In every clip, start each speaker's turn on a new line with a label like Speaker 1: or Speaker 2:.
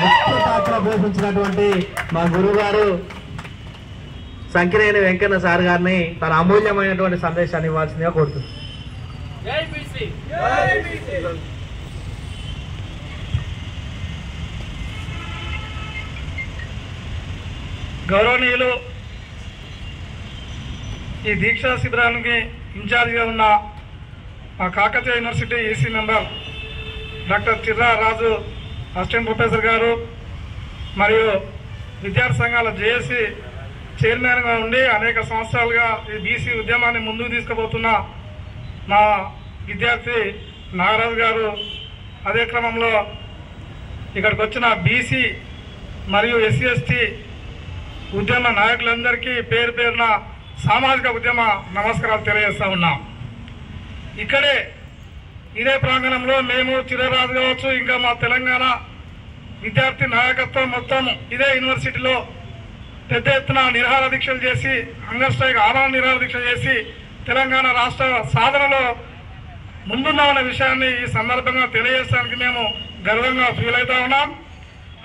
Speaker 1: ముఖ్య పాత్ర పోషించినటువంటి మా గురువు గారు సంకినేని వెంకన్న సార్ గారిని తన అమూల్యమైనటువంటి సందేశాన్ని ఇవ్వాల్సిందిగా కోరుతుంది.
Speaker 2: గౌరవనీయులు ఈ దీక్షా శిబిరానికి ఇన్ఛార్జిగా ఉన్న మా Kakatiya university EC member doctor Chirra Raju assistant professor గారు మరియు విద్యార్థి సంఘాల జేఏసీ చైర్మన్గా ఉండి అనేక సంవత్సరాలుగా ఈ బీసీ ఉద్యమాన్ని ముందుకు తీసుకుపోతున్న మా విద్యార్థి నాగరాజు గారు, అదే క్రమంలో ఇక్కడికి వచ్చిన బీసీ మరియు ఎస్సీ ఎస్టీ ఉద్యమ నాయకులందరికీ పేరు పేరున సామాజిక ఉద్యమ నమస్కారాలు తెలియజేస్తా ఉన్నాం. ఇక్కడే ఇదే ప్రాంగణంలో మేము చిరరాజు కావచ్చు, ఇంకా మా తెలంగాణ విద్యార్థి నాయకత్వం మొత్తం ఇదే యూనివర్సిటీలో పెద్ద ఎత్తున నిరాహార దీక్షలు చేసి, హంగర్ స్ట్రైక్ ఆమరణ నిరాహార దీక్ష చేసి తెలంగాణ రాష్ట్ర సాధనలో ముందున్నామనే విషయాన్ని ఈ సందర్భంగా తెలియజేయడానికి మేము గర్వంగా ఫీల్ అవుతా ఉన్నాం.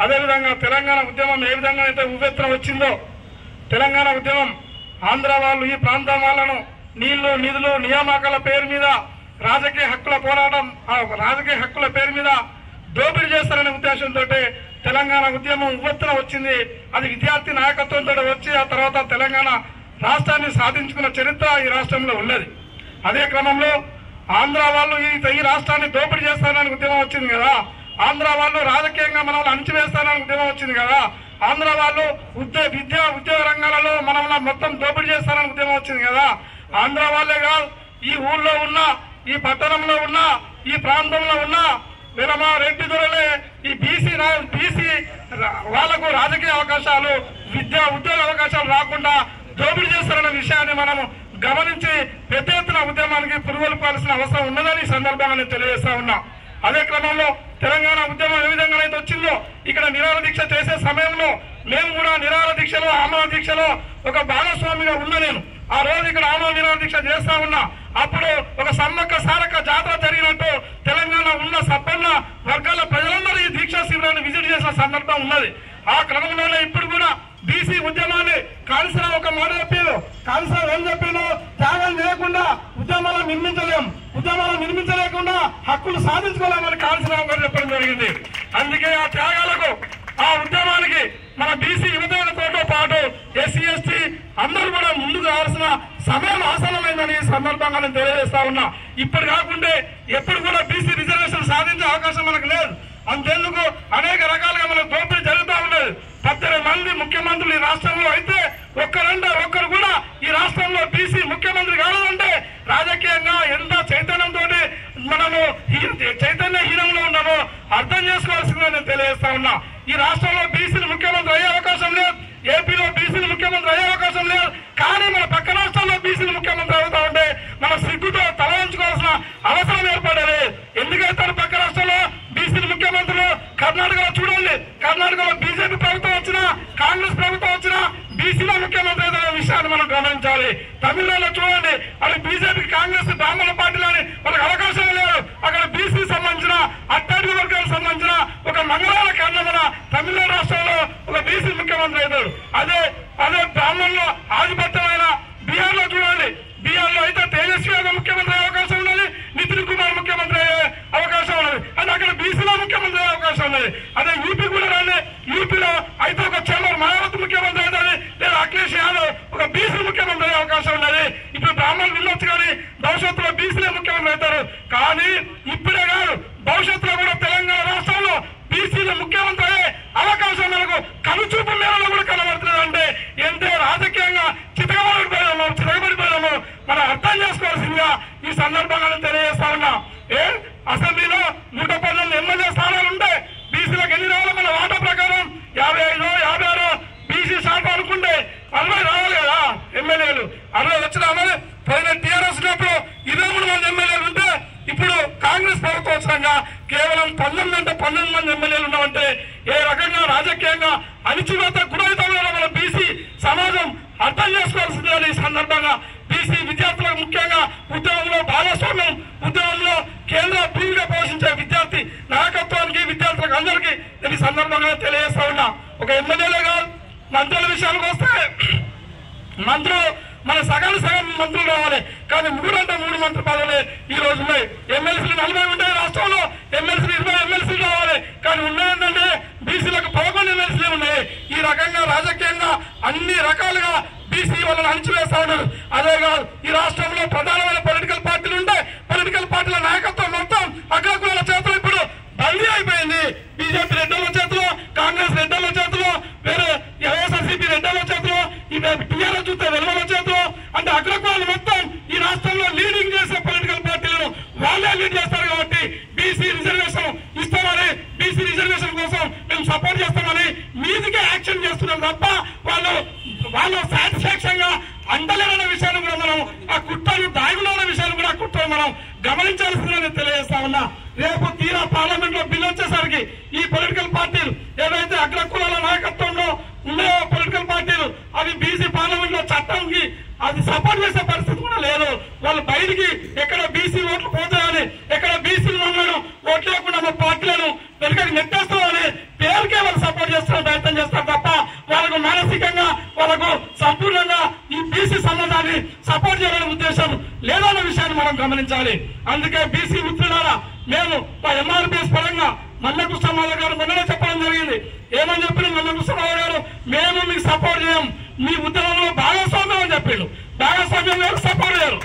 Speaker 2: అదేవిధంగా తెలంగాణ ఉద్యమం ఏ విధంగా అయితే ఉవ్వెత్తున వచ్చిందో, తెలంగాణ ఉద్యమం ఆంధ్ర వాళ్ళు ఈ ప్రాంతం వాళ్ళను నీళ్లు నిధులు నియామకాల పేరు మీద రాజకీయ హక్కుల పోరాటం, రాజకీయ హక్కుల పేరు మీద దోపిడీ చేస్తారనే ఉద్దేశంతో తెలంగాణ ఉద్యమం ఉవ్వెత్తున వచ్చింది. అది విద్యార్థి నాయకత్వంతో వచ్చి ఆ తర్వాత తెలంగాణ రాష్ట్రాన్ని సాధించుకున్న చరిత్ర ఈ రాష్ట్రంలో ఉన్నది. అదే క్రమంలో ఆంధ్ర వాళ్ళు ఈ రాష్ట్రాన్ని దోపిడీ చేస్తారని ఉద్యమం వచ్చింది కదా, ఆంధ్ర వాళ్ళు రాజకీయంగా మనల్ని అణచివేస్తారని ఉద్యమం వచ్చింది కదా, ఆంధ్ర వాళ్ళు ఉద్యోగ రంగాలలో మనల్ని మొత్తం దోపిడీ చేస్తారని ఉద్యమం వచ్చింది కదా. ఆంధ్ర వాళ్ళే కాదు, ఈ ఊళ్ళో ఉన్న, ఈ పట్టణంలో ఉన్న, ఈ ప్రాంతంలో ఉన్న వీళ్ళ రెడ్డి దొరలే ఈ బీసీ వాళ్లకు రాజకీయ అవకాశాలు, ఉద్యోగ అవకాశాలు రాకుండా దోపిడీ చేస్తారన్న విషయాన్ని మనము గమనించి పెద్ద ఎత్తున ఉద్యమానికి పురుగొల్పాల్సిన అవసరం ఉన్నదని ఈ సందర్భంగా నేను తెలియజేస్తా ఉన్నా. అదే క్రమంలో తెలంగాణ ఉద్యమం ఏ విధంగా అయితే వచ్చిందో ఇక్కడ నిరాహార దీక్ష చేసే సమయంలో మేము కూడా నిరాహార దీక్షలో ఆమరణ దీక్షలో ఒక భాగస్వామిగా ఉన్నా. నేను ఆ రోజు ఇక్కడ ఆమరణ నిరాహార దీక్ష చేస్తా ఉన్నా. అప్పుడు ఒక సమ్మక్క సారక్క జాతర జరిగినట్టు తెలంగాణ ఉన్న సంపన్న వర్గాల ప్రజలందరూ ఈ దీక్షా శిబిరాన్ని విజిట్ చేసిన సందర్భం ఉన్నది. ఆ క్రమంలోనే ఇప్పుడు కూడా బీసీ ఉద్యమాన్ని కాళేశ్వరం ఒక మాట చెప్పారు. కాళేశ్వరం ఏం చెప్పారు? త్యాగం చేయకుండా ఉద్యమాలను నిర్మించలేం, ఉద్యమాలను నిర్మించలేకుండా హక్కులు సాధించుకోలేమని కాళేశ్వరం గారు చెప్పడం జరిగింది. అందుకే ఆ త్యాగాలకు, ఆ ఉద్యమానికి మన బీసీ యువతతో పాటు ఎస్సీ ఎస్టీ అందరూ కూడా ముందుకు రావాల్సిన సమయం ఆసనమైందని ఈ సందర్భంగా నేను తెలియజేస్తా ఉన్నా. ఇప్పుడు కాకుంటే ఎప్పుడు కూడా బీసీ రిజర్వేషన్ సాధించే అవకాశం మనకు లేదు. అంతేందుకు అనేక రకాలుగా మనకు దోపిడీ జరుగుతూ ఉండేది. 18 మంది ముఖ్యమంత్రులు ఈ రాష్ట్రంలో అయితే ఒక్కరు కూడా ఈ రాష్ట్రంలో బీసీ ముఖ్యమంత్రి కావాలంటే రాజకీయంగా ఎంత చైతన్యంతో మనము చైతన్యహీనంలో ఉన్నామో అర్థం చేసుకోవాల్సిందని నేను తెలియజేస్తా ఉన్నా. ఈ రాష్ట్రంలో బీసీలు ముఖ్యమంత్రి అయ్యే అవకాశం లేదు, ఏపీలో బీసీలు ముఖ్యమంత్రి అయ్యే అవకాశం లేదు. కానీ మన పక్క రాష్ట్రాల్లో బీసీలు ముఖ్యమంత్రి అవుతా ఉంటే మనం సిగ్గుతో తల వంచుకోవాల్సిన అవసరం ఏర్పడేది. ఎందుకైతే పక్క రాష్ట్రంలో బీసీలు ముఖ్యమంత్రులు కర్ణాటకలో చూడండి, కర్ణాటకలో బీజేపీ ప్రభుత్వం వచ్చినా, కాంగ్రెస్ ప్రభుత్వం వచ్చినా బీసీలో ముఖ్యమంత్రి అనే విషయాన్ని మనం గమనించాలి. తమిళనాడులో చూడండి, అది బీజేపీ కాంగ్రెస్ బ్రాహ్మణ పార్టీలని మనకు అవకాశం లేదు. అక్కడ బీసీ సంబంధించిన అట్టడుగు వర్గాలకు సంబంధించిన ఒక మంగళవార కారణమైన తమిళనాడు రాష్ట్రంలో ఒక బీసీ ముఖ్యమంత్రి అవుతాడు. అదే బ్రాహ్మణులు ఆధిపత్యమైన బీహార్ లో చూడండి, బీహార్ లో అయితే తేజస్వి ముఖ్యమంత్రి అయ్యే అవకాశం ఉన్నది, నితిన్ కుమార్ ముఖ్యమంత్రి అయ్యే అవకాశం ఉన్నది. అది అక్కడ బీసీలో ముఖ్యమంత్రి అయ్యే అవకాశం ఉన్నది. అదే యూపీ కూడా రండి, యూపీలో అయితే ఒక చెల్లూరు మాయావతి ముఖ్యమంత్రి అవుతుంది, లేదా అఖిలేష్ యాదవ్ ఒక బీసీ ముఖ్యమంత్రి అయ్యే అవకాశం ఉన్నది. ఇప్పుడు బ్రాహ్మణులు వెళ్ళొచ్చు కానీ భవిష్యత్తులో బీసీలే ముఖ్యమంత్రి అవుతారు. కానీ ఇప్పుడే కాదు, భవిష్యత్తులో కూడా తెలంగాణ రాష్ట్రంలో బీసీలు ముఖ్యమంత్రి అయ్యే అవకాశం మనకు కనుచూపు మేరలో కూడా కనబడుతుంది. అంటే ఎంతో రాజకీయంగా చితకబడిపోయాము మనం అర్థం చేసుకోవాల్సిందిగా ఈ సందర్భంగా తెలియజేస్తా ఉన్నా. అసెంబ్లీలో 119 ఎమ్మెల్యే స్థానాలు ఉంటే బీసీలకు ఎన్ని రావాలి? మన వాటా ప్రకారం 55, 56 బీసీ శాతం అనుకుంటే 60 రావాలి కదా ఎమ్మెల్యేలు. 60 వచ్చినా మరి పోయిన టీఆర్ఎస్ ఉన్నప్పుడు 23 మంది ఎమ్మెల్యేలు ఉంటే ఇప్పుడు కాంగ్రెస్ ప్రభుత్వం వచ్చినాక కేవలం 19 మంది ఎమ్మెల్యేలు ఉన్నామంటే ఏ రకంగా రాజకీయంగా అణిచివేత గురవుతామో మన బీసీ సమాజం అర్థం చేసుకోవాల్సిందని ఈ సందర్భంగా బీసీ విద్యార్థులకు ముఖ్యంగా ఉద్యమంలో భాగస్వామ్యం, ఉద్యమంలో కేంద్ర భూమిగా పోషించే విద్యార్థి నాయకత్వానికి విద్యార్థులకు అందరికీ ఈ సందర్భంగా సందర్భంగా తెలియజేస్తా ఉన్నా. ఒక ఎమ్మెల్యేలే కాదు, మంత్రుల విషయానికి వస్తే మంత్రులు మన సగం మంత్రులు రావాలి, కానీ 3 మంత్రి పదవులే ఈ రోజు ఉన్నాయి. ఎమ్మెల్సీలు 40 ఉంటాయి రాష్ట్రంలో, ఎమ్మెల్సీలు 20 ఎమ్మెల్సీలు రావాలి, కానీ ఉన్నాయంటే బీసీలకు 11 ఎమ్మెల్సీలు ఉన్నాయి. ఈ రకంగా రాజకీయంగా అన్ని రకాలుగా బీసీ వాళ్ళని అణిచివేస్తా ఉన్నారు. అదే కాదు, ఈ రాష్ట్రంలో ప్రధానమైన పొలిటికల్ పార్టీలు ఉంటాయి. పొలిటికల్ పార్టీల నాయకత్వం మొత్తం అగ్రకులాల చేతులు ఇప్పుడు బందీ అయిపోయింది. బీజేపీ రెడ్డల చేతిలో, కాంగ్రెస్ రెడ్డల చేతిలో, వేరే వైఎస్ఆర్సీపీ రెడ్డల చేతిలో, టీఆర్ఎస్ చూస్తే వెలువల చేతిలో, అంటే అగ్రకులాలు మొత్తం ఈ రాష్ట్రంలో లీడింగ్ చేసే పొలిటికల్ పార్టీలను వాళ్ళే లీడ్ చేస్తారు. కాబట్టి బీసీ రిజర్వేషన్ ఇస్తామని, బీసీ రిజర్వేషన్ కోసం మేము సపోర్ట్ చేస్తామని మీదికే యాక్షన్ చేస్తున్నారు తప్ప వాళ్ళు సాటిస్ఫాక్షన్ గా అండలేనన్న విషయాన్ని కూడా మనం, ఆ కుట్రను దాగులో విషయాన్ని కూడా కుట్రను మనం గమనించాల్సిందని తెలియజేస్తా ఉన్నా. రేపు తీరా పార్లమెంట్ లో బిల్లు వచ్చేసరికి ఈ పొలిటికల్ పార్టీలు ఏవైతే అగ్రకులాల నాయకత్వంలో ఉన్నాయో పొలిటికల్ పార్టీలు, అవి బీసీ పార్లమెంట్ లో చట్టంకి అది సపోర్ట్ చేసే పరిస్థితి కూడా లేదు. వాళ్ళు బయటికి ఎక్కడ బీసీ ఓట్లు పోతాయని, ఎక్కడ బీసీలు ఉన్నాను ఓట్లు లేకుండా మా పార్టీలను వెనుకకి నెట్టేస్తామని పేరుకే వాళ్ళు సపోర్ట్ చేస్తున్న ప్రయత్నం చేస్తారు తప్ప వాళ్ళకు మానసికంగా, వాళ్ళకు సంపూర్ణంగా ఈ బీసీ సంబంధాన్ని సపోర్ట్ చేయాలనే ఉద్దేశం లేదన్న విషయాన్ని మనం గమనించాలి. అందుకే బీసీ మిత్రులారా, మేము మా ఎంఆర్పీఎస్ పరంగా మల్లకృష్ణమాల గారు మొన్ననే చెప్పడం జరిగింది. ఏమని చెప్పిన మల్లకృష్ణమాల గారు, మేము మీకు సపోర్ట్ చేయం, మీ ఉద్యమంలో భాగస్వామ్యం అని చెప్పిండు. భాగస్వామ్యం గారు సపోర్ట్ చేయరు,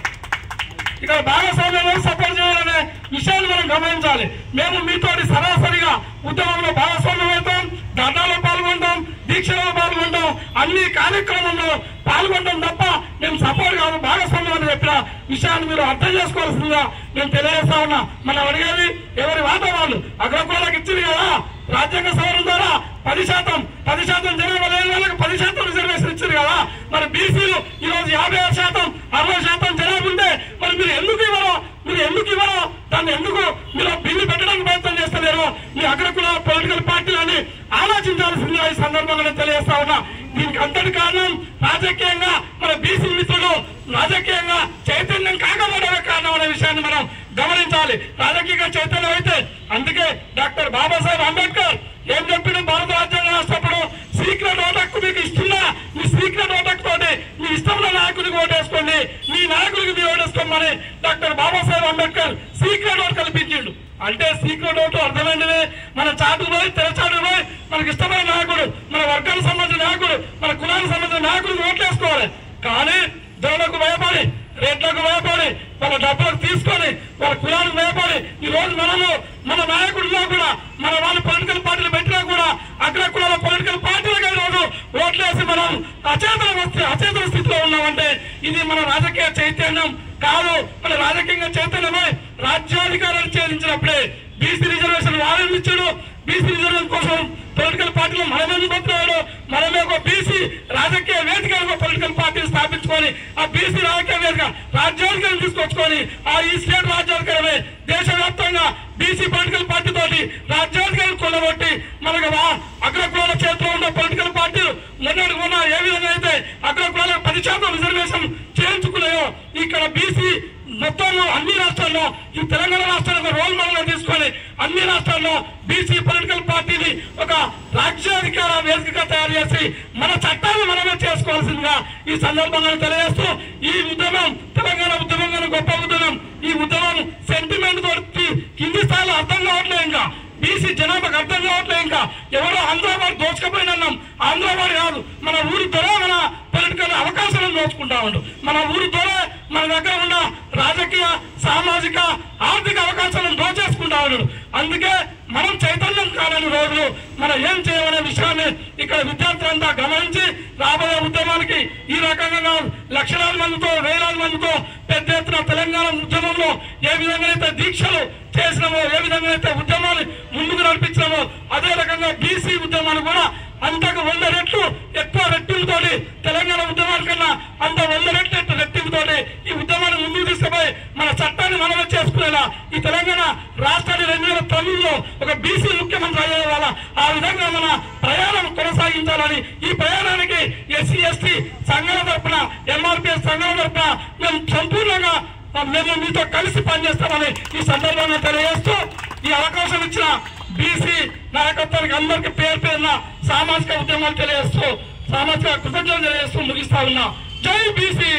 Speaker 2: ఇక్కడ భాగస్వామ్యం గారు సపోర్ట్ చేయాలనే విషయాన్ని మనం గమనించాలి. మేము మీతోటి సరాసరిగా ఉద్యమంలో భాగస్వామ్యం అవుతాం, ధర్నాలో పాల్గొంటాం, దీక్షలో పాల్గొంటాం, అన్ని కార్యక్రమంలో పాల్గొంటాం తప్ప మేము సపోర్ట్ కాదు, భాగస్వామ్యం అని చెప్పిన విషయాన్ని మీరు అర్థం చేసుకోవాల్సిందిగా మేము తెలియజేస్తా ఉన్నా. మనం అడిగేది ఎవరి వాతావరణాలు అగ్రకులాలకు ఇచ్చింది కదా రాజ్యాంగ సవరణ ద్వారా 10% జనాభా లేని వాళ్ళకి 10% రిజర్వేషన్ ఇచ్చారు కదా. మరి బీసీలు ఈ రోజు 56%, 60% జనాభా ఉంటే మరి మీరు ఎందుకు ఇవ్వరో దాన్ని ఎందుకు మీరు బిల్లు పెట్టడానికి ప్రయత్నం చేస్తలేరు? మీ అగ్రకుల పొలిటికల్ పార్టీలని ఆలోచించాల్సిందిగా ఈ సందర్భంగా తెలియజేస్తా ఉన్నా. దీనికి అంతటి కారణం రాజకీయంగా మన బీసీ మిత్రులు రాజకీయంగా చైతన్యం కాకపోవడమే కారణం అనే విషయాన్ని మనం గమనించాలి. రాజకీయంగా చైతన్యం అయితే, అందుకే డాక్టర్ బాబాసాహెబ్ అంబేద్కర్ ఏం చెప్పిన భారత రాజ్యాంగం రాసినప్పుడు సీక్రెట్ ఓటక్కు మీకు ఇస్తున్నా, మీ సీక్రెట్ ఓటక్ తోటి మీ ఇష్టంలో నాయకుడికి ఓటేసుకోండి, మీ నాయకుడికి మీరు ఓటేసుకోమని doctor Babasaheb Ambedkar secret vote కల్పించిండు. అంటే సీక్రెట్ ఓటు అర్థమైంది, మన చాటుకు పోయి తెరచాటుకు పోయి మనకి ఇష్టమైన నాయకుడు, మన వర్గానికి సంబంధించిన నాయకుడు, మన కులానికి సంబంధించిన నాయకుడికి ఓట్లేసుకోవాలి. కానీ దొరలకు భయపడి, రేట్లకు భయపడి, వాళ్ళ డబ్బులకు తీసుకొని, వాళ్ళ కులానికి భయపడి ఈ రోజు మన నాయకుడిలో కూడా మన వాళ్ళు పొలిటికల్ పార్టీలు పెట్టినా కూడా అగ్రకులాల పొలిటికల్ పార్టీలుగా ఈ రోజు ఓట్లేసి మనం అచేతన స్థితిలో ఉన్నామంటే ఇది మన రాజకీయ చైతన్యం కాదు. మన రాజకీయంగా చైతన్యమే రాజ్యాధికారాలు ఛేదించినప్పుడే బీసీ రిజర్వేషన్ వారెంట్ ఇచ్చాడు. బీసీ రిజర్వేషన్ కోసం పొలిటికల్ పార్టీలు మనమే పోతున్నాడు. మనమే ఒక బీసీ రాజకీయ వేదికగా పొలిటికల్ పార్టీలు స్థాపించుకొని ఆ బీసీ రాజకీయ వేదిక రాజ్యాధికారం తీసుకొచ్చుకొని ఈ స్టేట్ రాజ్యాధికారమే దేశవ్యాప్తంగా బీసీ పొలిటికల్ పార్టీ తోటి రాజ్యాధికారం కొనబట్టి మనకు అగ్రకులాల చేతిలో ఉన్న పొలిటికల్ పార్టీలు మొన్న ఏ విధంగా అయితే అగ్రకులాలకు 10% రిజర్వేషన్ చేయించుకున్నాయో ఇక్కడ బీసీ మొత్తం అన్ని రాష్ట్రాల్లో, ఈ తెలంగాణ రాష్ట్రాన్ని రోల్ మోడల్ గా తీసుకొని అన్ని రాష్ట్రాల్లో బీసీ పొలిటికల్ పార్టీని ఒక రాజ్యాధికార వేదికగా తయారు చేసి మన చట్టాన్ని మనమే చేసుకోవాల్సిందిగా ఈ సందర్భంగా తెలియజేస్తూ, ఈ ఉద్యమం తెలంగాణ ఉద్యమం గొప్ప ఉద్యమం. ఈ ఉద్యమం సెంటిమెంట్ తోటి కింది స్థాయిలో అర్థం కావట్లేదు, ఇంకా బీసీ జనాభాకు అర్థం కావట్లేదు. ఇంకా ఎవరో ఆంధ్రవాడు దోచుకపోయినాం, ఆంధ్రవాడు కాదు, మన ఊరి ద్వారా మన పొలిటికల్ అవకాశాలను దోచుకుంటా ఉండు. మన ఊరి ద్వారా మన దగ్గర ఉన్న రాజకీయ, సామాజిక, ఆర్థిక అవకాశాలను దోచేసుకుంటా ఉన్నాడు. అందుకే మనం చైతన్యం కాలేని రోజులు మనం ఏం చేయాలనే విషయాన్ని ఇక్కడ విద్యార్థులంతా గమనించి రాబోయే ఉద్యమానికి ఈ రకంగా లక్షలాది మందితో, వేలాది మందితో పెద్ద ఎత్తున తెలంగాణ ఉద్యమంలో ఏ విధంగా అయితే దీక్షలు చేసినామో, ఏ విధంగా అయితే ఉద్యమాన్ని ముందుకు నడిపించినామో అదే రకంగా బీసీ ఉద్యమాన్ని కూడా అంతకు 100 రెట్లు ఎక్కువ రెట్టింపుతోటి తెలంగాణ ఉద్యమాల కన్నా 100 రెట్లు రెట్టింపుతోటి ఈ ఉద్యమాన్ని ముందుకు తీసుకుపోయి మన చట్టాన్ని మనమే చేసుకునేలా ఈ తెలంగాణ రాష్ట్రాన్ని 2009లో ఒక బీసీ ముఖ్యమంత్రి అయ్యే వాళ్ళ ఆ విధంగా మన ప్రయాణం కొనసాగించాలని, ఈ ప్రయాణానికి ఎస్సీ ఎస్టీ సంఘాల తరఫున, ఎంఆర్పీఎస్ సంఘాల తరఫున మేము సంపూర్ణంగా మీతో కలిసి పనిచేస్తామని ఈ సందర్భంగా తెలియజేస్తూ, ఈ అవకాశం ఇచ్చిన బీసీ నాయకత్వానికి అందరికీ పేరు పేరున సామాజిక ఉద్యమాలు తెలియజేస్తూ సామాజిక కృతజ్ఞతలు తెలియజేస్తూ ముగిస్తా ఉన్నా. జై బీసీ.